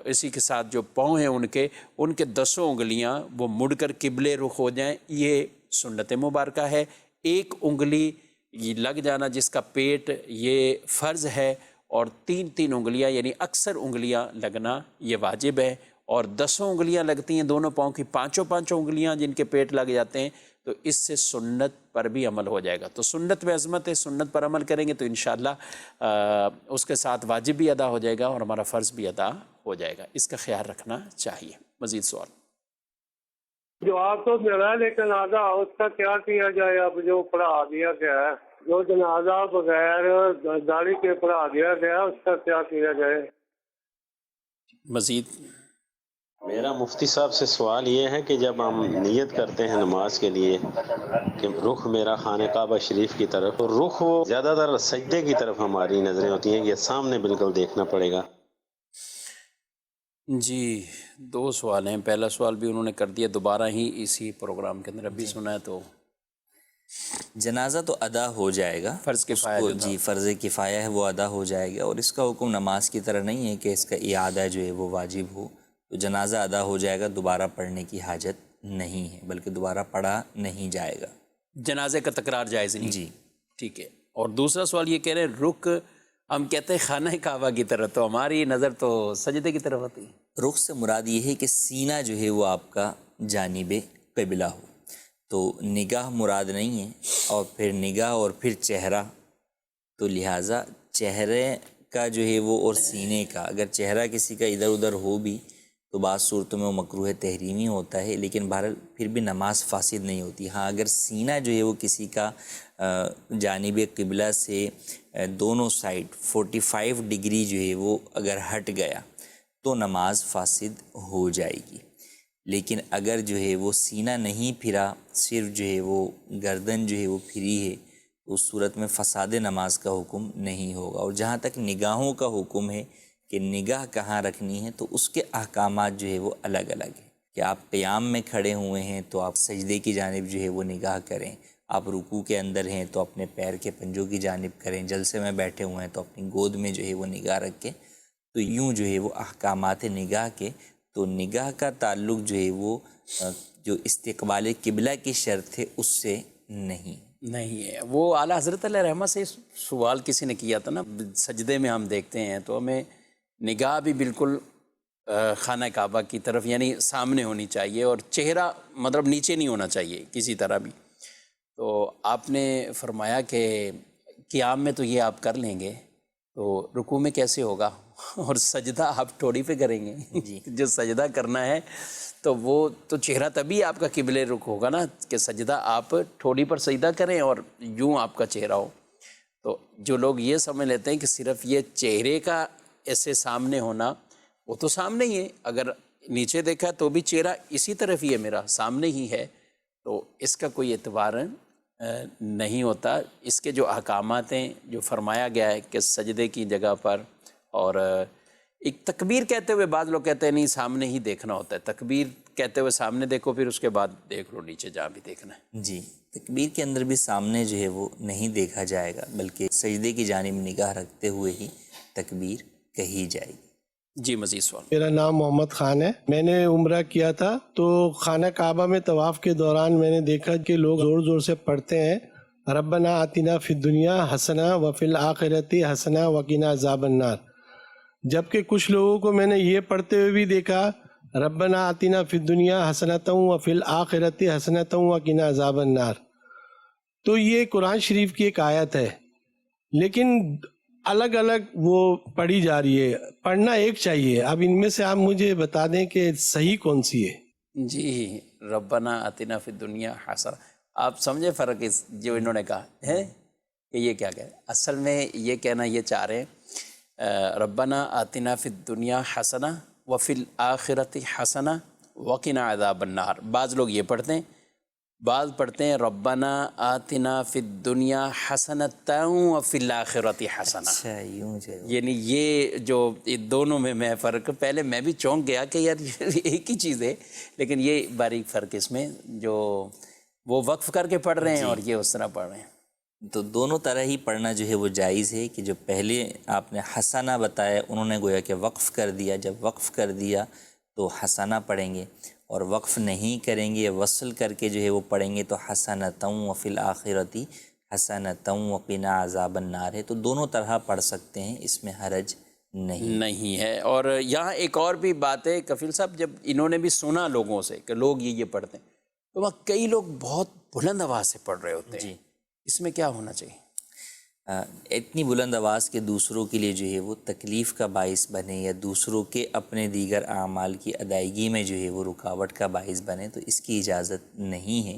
اسی کے ساتھ جو پاؤں ہیں ان کے 10 انگلیاں وہ مڑ کر قبلے رخ ہو جائیں، یہ سنت مبارکہ ہے۔ ایک انگلی لگ جانا جس کا پیٹ یہ فرض ہے، اور 3 انگلیاں یعنی اکثر انگلیاں لگنا یہ واجب ہے، اور 10 انگلیاں لگتی ہیں دونوں پاؤں کی، 5 انگلیاں جن کے پیٹ لگ جاتے ہیں، تو اس سے سنت پر بھی عمل ہو جائے گا۔ تو سنت میں عظمت ہے، سنت پر عمل کریں گے تو انشاءاللہ اس کے ساتھ واجب بھی ادا ہو جائے گا اور ہمارا فرض بھی ادا ہو جائے گا، اس کا خیال رکھنا چاہیے۔ مزید سوال؟ جواب تو ملا لیکن آدھا اس کا کیا کیا جائے؟ اب جو پڑھا دیا گیا ہے، جو جنازہ بغیر داڑھی کے پڑھا دیا گیا، اس کا کیا کیا جائے؟ مزید؟ میرا مفتی صاحب سے سوال یہ ہے کہ جب ہم نیت کرتے ہیں نماز کے لیے کہ رخ میرا خانہ کعبہ شریف کی طرف، تو رخ وہ زیادہ تر سجدے کی طرف ہماری نظریں ہوتی ہیں کہ سامنے بالکل دیکھنا پڑے گا۔ جی 2 سوال ہیں، پہلا سوال بھی انہوں نے کر دیا، دوبارہ ہی اسی پروگرام کے اندر ابھی سنا ہے تو جنازہ تو ادا ہو جائے گا، فرض کفایہ جو تھا۔ جی فرض کفایہ ہے وہ ادا ہو جائے گا، اور اس کا حکم نماز کی طرح نہیں ہے کہ اس کا اعادہ جو ہے وہ واجب ہو، تو جنازہ ادا ہو جائے گا، دوبارہ پڑھنے کی حاجت نہیں ہے، بلکہ دوبارہ پڑھا نہیں جائے گا۔ جنازے کا تکرار جائز نہیں؟ جی ٹھیک ہے۔ اور دوسرا سوال یہ کہہ رہے ہیں رخ ہم کہتے ہیں خانہ کعبہ کی طرف، تو ہماری نظر تو سجدے کی طرف ہوتی ہے۔ رخ سے مراد یہ ہے کہ سینہ جو ہے وہ آپ کا جانب قبلہ ہو، تو نگاہ مراد نہیں ہے، اور پھر نگاہ اور پھر چہرہ، تو لہٰذا چہرے کا جو ہے وہ اور سینے کا، اگر چہرہ کسی کا ادھر ادھر ہو بھی تو بعض صورتوں میں وہ مکروہ تحریمی ہوتا ہے، لیکن بہرحال پھر بھی نماز فاسد نہیں ہوتی۔ ہاں اگر سینہ جو ہے وہ کسی کا جانب قبلہ سے دونوں سائڈ 45 ڈگری جو ہے وہ اگر ہٹ گیا تو نماز فاسد ہو جائے گی، لیکن اگر جو ہے وہ سینہ نہیں پھرا، صرف جو ہے وہ گردن جو ہے وہ پھری ہے، تو اس صورت میں فساد نماز کا حکم نہیں ہوگا۔ اور جہاں تک نگاہوں کا حکم ہے کہ نگاہ کہاں رکھنی ہے، تو اس کے احکامات جو ہے وہ الگ الگ ہیں، کہ آپ قیام میں کھڑے ہوئے ہیں تو آپ سجدے کی جانب جو ہے وہ نگاہ کریں، آپ رکوع کے اندر ہیں تو اپنے پیر کے پنجوں کی جانب کریں، جلسے میں بیٹھے ہوئے ہیں تو اپنی گود میں جو ہے وہ نگاہ رکھیں، تو یوں جو ہے وہ احکامات نگاہ کے، تو نگاہ کا تعلق جو ہے وہ جو استقبال قبلہ کی شرط ہے اس سے نہیں ہے۔ وہ اعلیٰ حضرت علیہ رحمہ سے سوال کسی نے کیا تھا نا، سجدے میں ہم دیکھتے ہیں تو ہمیں نگاہ بھی بالکل خانہ کعبہ کی طرف یعنی سامنے ہونی چاہیے، اور چہرہ مطلب نیچے نہیں ہونا چاہیے کسی طرح بھی۔ تو آپ نے فرمایا کہ قیام میں تو یہ آپ کر لیں گے، تو رکوع میں کیسے ہوگا؟ اور سجدہ آپ ٹھوڑی پہ کریں گے؟ جی جو سجدہ کرنا ہے تو وہ تو چہرہ تبھی آپ کا قبلے رخ ہوگا نا، کہ سجدہ آپ ٹھوڑی پر سجدہ کریں اور یوں آپ کا چہرہ ہو۔ تو جو لوگ یہ سمجھ لیتے ہیں کہ صرف یہ چہرے کا ایسے سامنے ہونا، وہ تو سامنے ہی ہے، اگر نیچے دیکھا تو بھی چہرہ اسی طرف ہی ہے، میرا سامنے ہی ہے، تو اس کا کوئی اعتبار نہیں ہوتا۔ اس کے جو احکامات ہیں، جو فرمایا گیا ہے کہ سجدے کی جگہ پر، اور ایک تکبیر کہتے ہوئے بعض لوگ کہتے ہیں نہیں سامنے ہی دیکھنا ہوتا ہے، تکبیر کہتے ہوئے سامنے دیکھو، پھر اس کے بعد دیکھ لو نیچے جہاں بھی دیکھنا ہے۔ جی تکبیر کے اندر بھی سامنے جو ہے وہ نہیں دیکھا جائے گا، بلکہ سجدے کی جانب نگاہ رکھتے ہوئے ہی تکبیر کہی جائے گی۔ جی مزید سوال۔ میرا نام محمد خان ہے، میں نے عمرہ کیا تھا، تو خانہ کعبہ میں طواف کے دوران میں نے دیکھا کہ لوگ زور زور سے پڑھتے ہیں ربنا آتنا فی الدنیا حسنہ وفی الآخرۃ حسنہ وقنا عذاب النار، جبکہ کچھ لوگوں کو میں نے یہ پڑھتے ہوئے بھی دیکھا ربنا آتنا فی الدنیا حسنۃ وفی الآخرۃ حسنۃ وقنا عذاب النار۔ تو یہ قرآن شریف کی ایک آیت ہے، لیکن الگ الگ وہ پڑھی جا رہی ہے، پڑھنا ایک چاہیے۔ اب ان میں سے آپ مجھے بتا دیں کہ صحیح کون سی ہے؟ جی ربنا آتنا فی الدنیا حسنہ، آپ سمجھے فرق اس جو انہوں نے کہا ہے کہ یہ کیا کہہ، اصل میں یہ کہنا یہ چاہ رہے ہیں ربنا آتنا فی الدنیا حسنہ وفی الآخرۃ حسنہ وقنا عذاب النار۔ بعض لوگ یہ پڑھتے ہیں، بعض پڑھتے ہیں ربنا آتنا فی الدنیا حسنۃ وفی الآخرۃ حسنہ، یعنی یہ جو دونوں میں فرق، پہلے میں بھی چونک گیا کہ یار ایک ہی چیز ہے، لیکن یہ باریک فرق اس میں جو وہ وقف کر کے پڑھ رہے ہیں اور یہ اس طرح پڑھ رہے ہیں۔ تو دونوں طرح ہی پڑھنا جو ہے وہ جائز ہے، کہ جو پہلے آپ نے حسنہ بتایا انہوں نے گویا کہ وقف کر دیا، جب وقف کر دیا تو حسنہ پڑھیں گے، اور وقف نہیں کریں گے، وصل کر کے جو ہے وہ پڑھیں گے تو حسنۃ وفی الآخرۃ حسنۃ وقنا عذاب النار ہے۔ تو دونوں طرح پڑھ سکتے ہیں، اس میں حرج نہیں ہے۔ اور یہاں ایک اور بھی بات ہے کفیل صاحب، جب انہوں نے بھی سنا لوگوں سے کہ لوگ یہ پڑھتے ہیں، تو وہاں کئی لوگ بہت بلند آواز سے پڑھ رہے ہوتے ہیں، جی اس میں کیا ہونا چاہیے؟ اتنی بلند آواز کے دوسروں کے لیے جو ہے وہ تکلیف کا باعث بنے، یا دوسروں کے اپنے دیگر اعمال کی ادائیگی میں جو ہے وہ رکاوٹ کا باعث بنے، تو اس کی اجازت نہیں ہے۔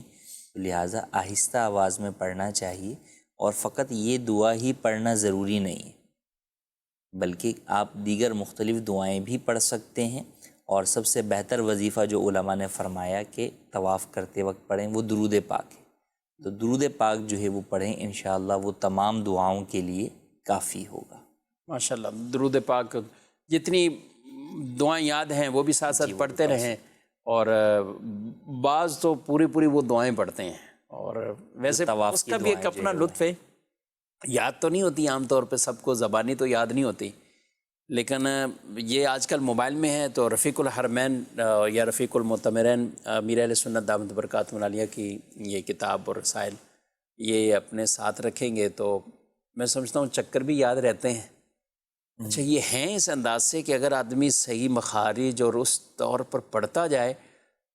لہٰذا آہستہ آواز میں پڑھنا چاہیے، اور فقط یہ دعا ہی پڑھنا ضروری نہیں ہے، بلکہ آپ دیگر مختلف دعائیں بھی پڑھ سکتے ہیں، اور سب سے بہتر وظیفہ جو علماء نے فرمایا کہ طواف کرتے وقت پڑھیں وہ درود پاک ہے، تو درود پاک جو ہے وہ پڑھیں، انشاءاللہ وہ تمام دعاؤں کے لیے کافی ہوگا۔ ماشاءاللہ، درود پاک جتنی دعائیں یاد ہیں وہ بھی ساتھ ساتھ پڑھتے رہیں، اور بعض تو پوری وہ دعائیں پڑھتے ہیں، اور ویسے طواف اس کی کا بھی ایک دعائیں جو اپنا ہے وہ لطف ہے. یاد تو نہیں ہوتی عام طور پہ سب کو، زبانی تو یاد نہیں ہوتی، لیکن یہ آج کل موبائل میں ہے تو رفیق الحرمین یا رفیق المعتمرین امیر اہل سنت دامت برکاتہ عالیہ کی یہ کتاب اور رسائل یہ اپنے ساتھ رکھیں گے تو میں سمجھتا ہوں چکر بھی یاد رہتے ہیں. اچھا یہ ہیں اس انداز سے کہ اگر آدمی صحیح مخارج اور اس طور پر پڑھتا جائے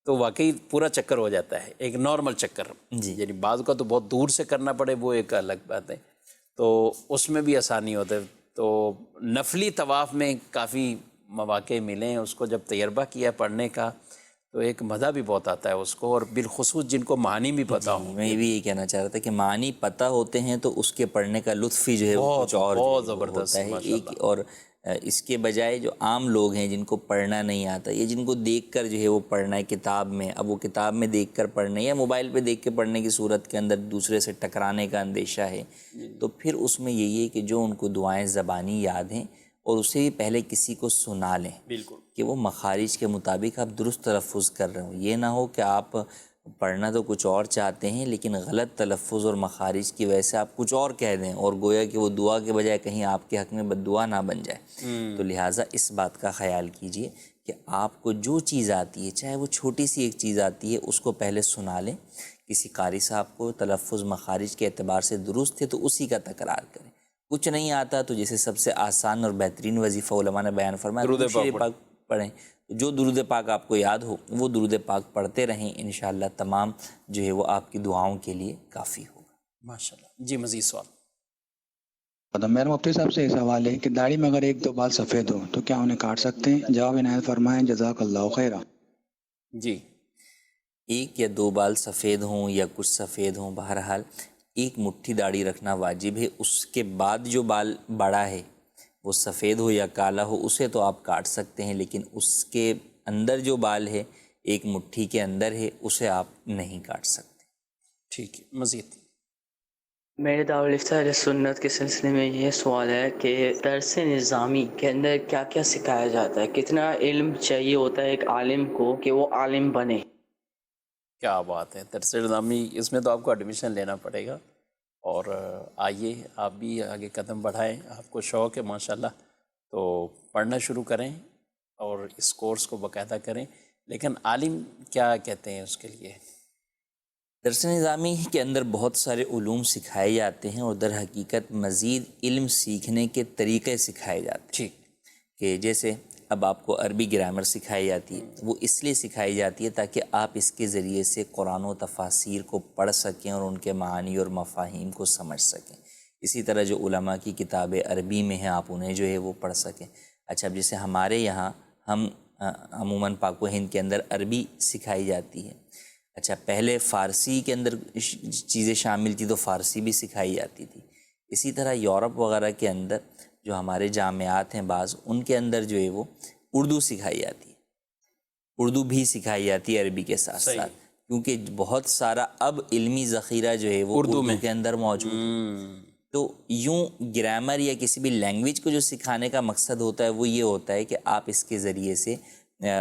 تو واقعی پورا چکر ہو جاتا ہے، ایک نارمل چکر. یعنی بعض کا تو بہت دور سے کرنا پڑے وہ ایک الگ بات ہے، تو اس میں بھی آسانی ہوتا ہے. تو نفلی طواف میں کافی مواقع ملے ہیں، اس کو جب تجربہ کیا پڑھنے کا تو ایک مزہ بھی بہت آتا ہے اس کو، اور بالخصوص جن کو معنی بھی پتہ ہوں. میں بھی یہی کہنا چاہ رہا تھا کہ معنی پتہ ہوتے ہیں تو اس کے پڑھنے کا لطف ہی جو ہے وہ کچھ اور بہت زبردست ہوتا ہے. اور اس کے بجائے جو عام لوگ ہیں جن کو پڑھنا نہیں آتا یا جن کو دیکھ کر جو ہے وہ پڑھنا ہے کتاب میں، اب وہ کتاب میں دیکھ کر پڑھنے یا موبائل پہ دیکھ کے پڑھنے کی صورت کے اندر دوسرے سے ٹکرانے کا اندیشہ ہے، تو پھر اس میں یہی ہے کہ جو ان کو دعائیں زبانی یاد ہیں اور اسے بھی پہلے کسی کو سنا لیں، بالکل کہ وہ مخارج کے مطابق آپ درست تلفظ کر رہے ہوں. یہ نہ ہو کہ آپ پڑھنا تو کچھ اور چاہتے ہیں لیکن غلط تلفظ اور مخارج کی وجہ سے آپ کچھ اور کہہ دیں اور گویا کہ وہ دعا کے بجائے کہیں آپ کے حق میں بد دعا نہ بن جائے. تو لہٰذا اس بات کا خیال کیجئے کہ آپ کو جو چیز آتی ہے، چاہے وہ چھوٹی سی ایک چیز آتی ہے، اس کو پہلے سنا لیں. کسی قاری صاحب کو تلفظ مخارج کے اعتبار سے درست ہے تو اسی کا تکرار کریں. کچھ نہیں آتا تو جیسے سب سے آسان اور بہترین وظیفہ علماء نے بیان فرمایا درود پاک پڑھیں. جو درود پاک آپ کو یاد ہو وہ درود پاک پڑھتے رہیں، انشاءاللہ تمام جو ہے وہ آپ کی دعاؤں کے لیے کافی ہوگا. ماشاءاللہ. جی مزید سوال. میرا مفتی صاحب سے یہ سوال ہے کہ داڑھی میں اگر ایک دو بال سفید ہو تو کیا انہیں کاٹ سکتے ہیں؟ جواب عنایت فرمائیں، جزاک اللہ خیرہ. جی ایک یا دو بال سفید ہوں یا کچھ سفید ہوں، بہرحال ایک مٹھی داڑھی رکھنا واجب ہے. اس کے بعد جو بال بڑا ہے وہ سفید ہو یا کالا ہو اسے تو آپ کاٹ سکتے ہیں، لیکن اس کے اندر جو بال ہے ایک مٹھی کے اندر ہے اسے آپ نہیں کاٹ سکتے. ٹھیک ہے. مزید. میرے دارالفتہ اہل سنت کے سلسلے میں یہ سوال ہے کہ درس نظامی کے اندر کیا کیا سکھایا جاتا ہے؟ کتنا علم چاہیے ہوتا ہے ایک عالم کو کہ وہ عالم بنے؟ کیا بات ہے. درس نظامی اس میں تو آپ کو ایڈمیشن لینا پڑے گا، اور آئیے آپ بھی آگے قدم بڑھائیں. آپ کو شوق ہے ماشاءاللہ تو پڑھنا شروع کریں اور اس کورس کو باقاعدہ کریں. لیکن عالم کیا کہتے ہیں اس کے لیے؟ درس نظامی کے اندر بہت سارے علوم سکھائے جاتے ہیں اور در حقیقت مزید علم سیکھنے کے طریقے سکھائے جاتے ہیں. کہ جیسے اب آپ کو عربی گرامر سکھائی جاتی ہے، وہ اس لیے سکھائی جاتی ہے تاکہ آپ اس کے ذریعے سے قرآن و تفاسیر کو پڑھ سکیں اور ان کے معانی اور مفاہیم کو سمجھ سکیں. اسی طرح جو علماء کی کتابیں عربی میں ہیں آپ انہیں جو ہے وہ پڑھ سکیں. اچھا اب جیسے ہمارے یہاں ہم عموماً پاک و ہند کے اندر عربی سکھائی جاتی ہے. اچھا پہلے فارسی کے اندر چیزیں شامل تھی تو فارسی بھی سکھائی جاتی تھی. اسی طرح یورپ وغیرہ کے اندر جو ہمارے جامعات ہیں بعض، ان کے اندر جو ہے وہ اردو سکھائی جاتی ہے. اردو بھی سکھائی جاتی ہے عربی کے ساتھ ساتھ، کیونکہ بہت سارا اب علمی ذخیرہ جو ہے وہ اردو کے اندر موجود ہے. تو یوں گرامر یا کسی بھی لینگویج کو جو سکھانے کا مقصد ہوتا ہے وہ یہ ہوتا ہے کہ آپ اس کے ذریعے سے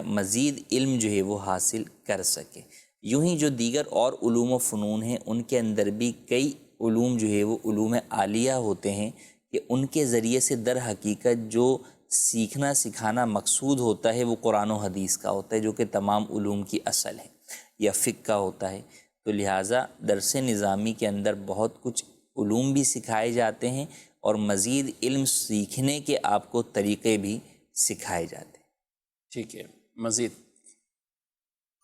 مزید علم جو ہے وہ حاصل کر سکیں. یوں ہی جو دیگر اور علوم و فنون ہیں ان کے اندر بھی کئی علوم جو ہے وہ علوم عالیہ ہوتے ہیں کہ ان کے ذریعے سے در حقیقت جو سیکھنا سکھانا مقصود ہوتا ہے وہ قرآن و حدیث کا ہوتا ہے، جو کہ تمام علوم کی اصل ہے، یا فقہ کا ہوتا ہے. تو لہٰذا درس نظامی کے اندر بہت کچھ علوم بھی سکھائے جاتے ہیں اور مزید علم سیکھنے کے آپ کو طریقے بھی سکھائے جاتے ہیں. ٹھیک ہے. مزید.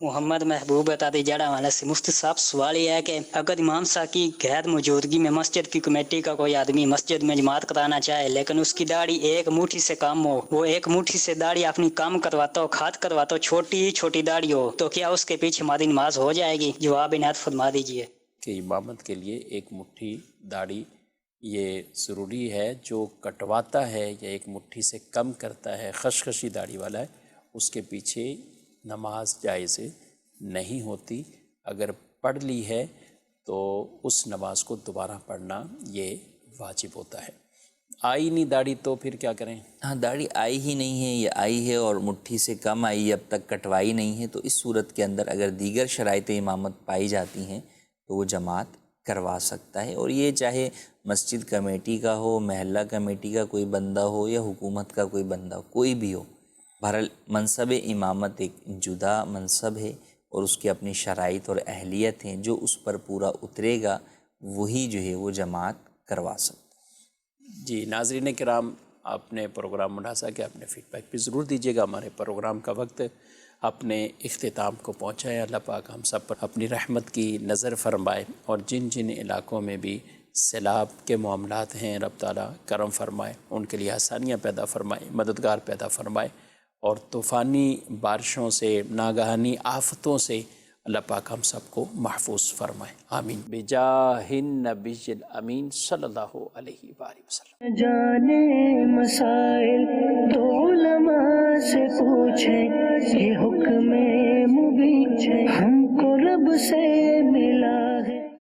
محمد محبوب بتاتے جڑا والا سے مفتی صاحب سوال یہ ہے کہ اگر امام صاحب کی غیر موجودگی میں مسجد کی کمیٹی کا کوئی آدمی مسجد میں جماعت کرانا چاہے لیکن اس کی داڑھی ایک مٹھی سے کم ہو، وہ ایک مٹھی سے داڑھی اپنی کم کرواتا ہو، کھات کرواتا ہو، چھوٹی چھوٹی داڑھی ہو، تو کیا اس کے پیچھے ہماری نماز ہو جائے گی؟ جواب عنایت فرما دیجیے. کہ امامت کے لیے ایک مٹھی داڑھی یہ ضروری ہے. جو کٹواتا ہے یا ایک مٹھی سے کم کرتا ہے، خشخشی داڑھی والا ہے، اس کے پیچھے نماز جائز نہیں ہوتی. اگر پڑھ لی ہے تو اس نماز کو دوبارہ پڑھنا یہ واجب ہوتا ہے. آئی نہیں داڑھی تو پھر کیا کریں؟ ہاں داڑھی آئی ہی نہیں ہے یا آئی ہے اور مٹھی سے کم آئی اب تک کٹوائی نہیں ہے، تو اس صورت کے اندر اگر دیگر شرائط امامت پائی جاتی ہیں تو وہ جماعت کروا سکتا ہے. اور یہ چاہے مسجد کمیٹی کا ہو، محلہ کمیٹی کا کوئی بندہ ہو یا حکومت کا کوئی بندہ ہو، کوئی بھی ہو. بہرحال منصب امامت ایک جدا منصب ہے اور اس کی اپنی شرائط اور اہلیت ہیں. جو اس پر پورا اترے گا وہی جو ہے وہ جماعت کروا سکتا. جی ناظرین کرام، آپ نے پروگرام ملاحظہ کیا، اپنے فیڈ بیک بھی ضرور دیجیے گا. ہمارے پروگرام کا وقت اپنے اختتام کو پہنچا ہے. اللہ پاک ہم سب پر اپنی رحمت کی نظر فرمائے، اور جن جن علاقوں میں بھی سیلاب کے معاملات ہیں رب تعالیٰ کرم فرمائے، ان کے لیے آسانیاں پیدا فرمائے، مددگار پیدا فرمائے، اور طوفانی بارشوں سے، ناگہانی آفتوں سے اللہ پاک ہم سب کو محفوظ فرمائے. آمین بجاہ النبی الامین صلی اللہ علیہ وآلہ وسلم. جانے مسائل تو علماء سے پوچھیں، یہ حکم مبین ہم کو رب سے ملا ہے.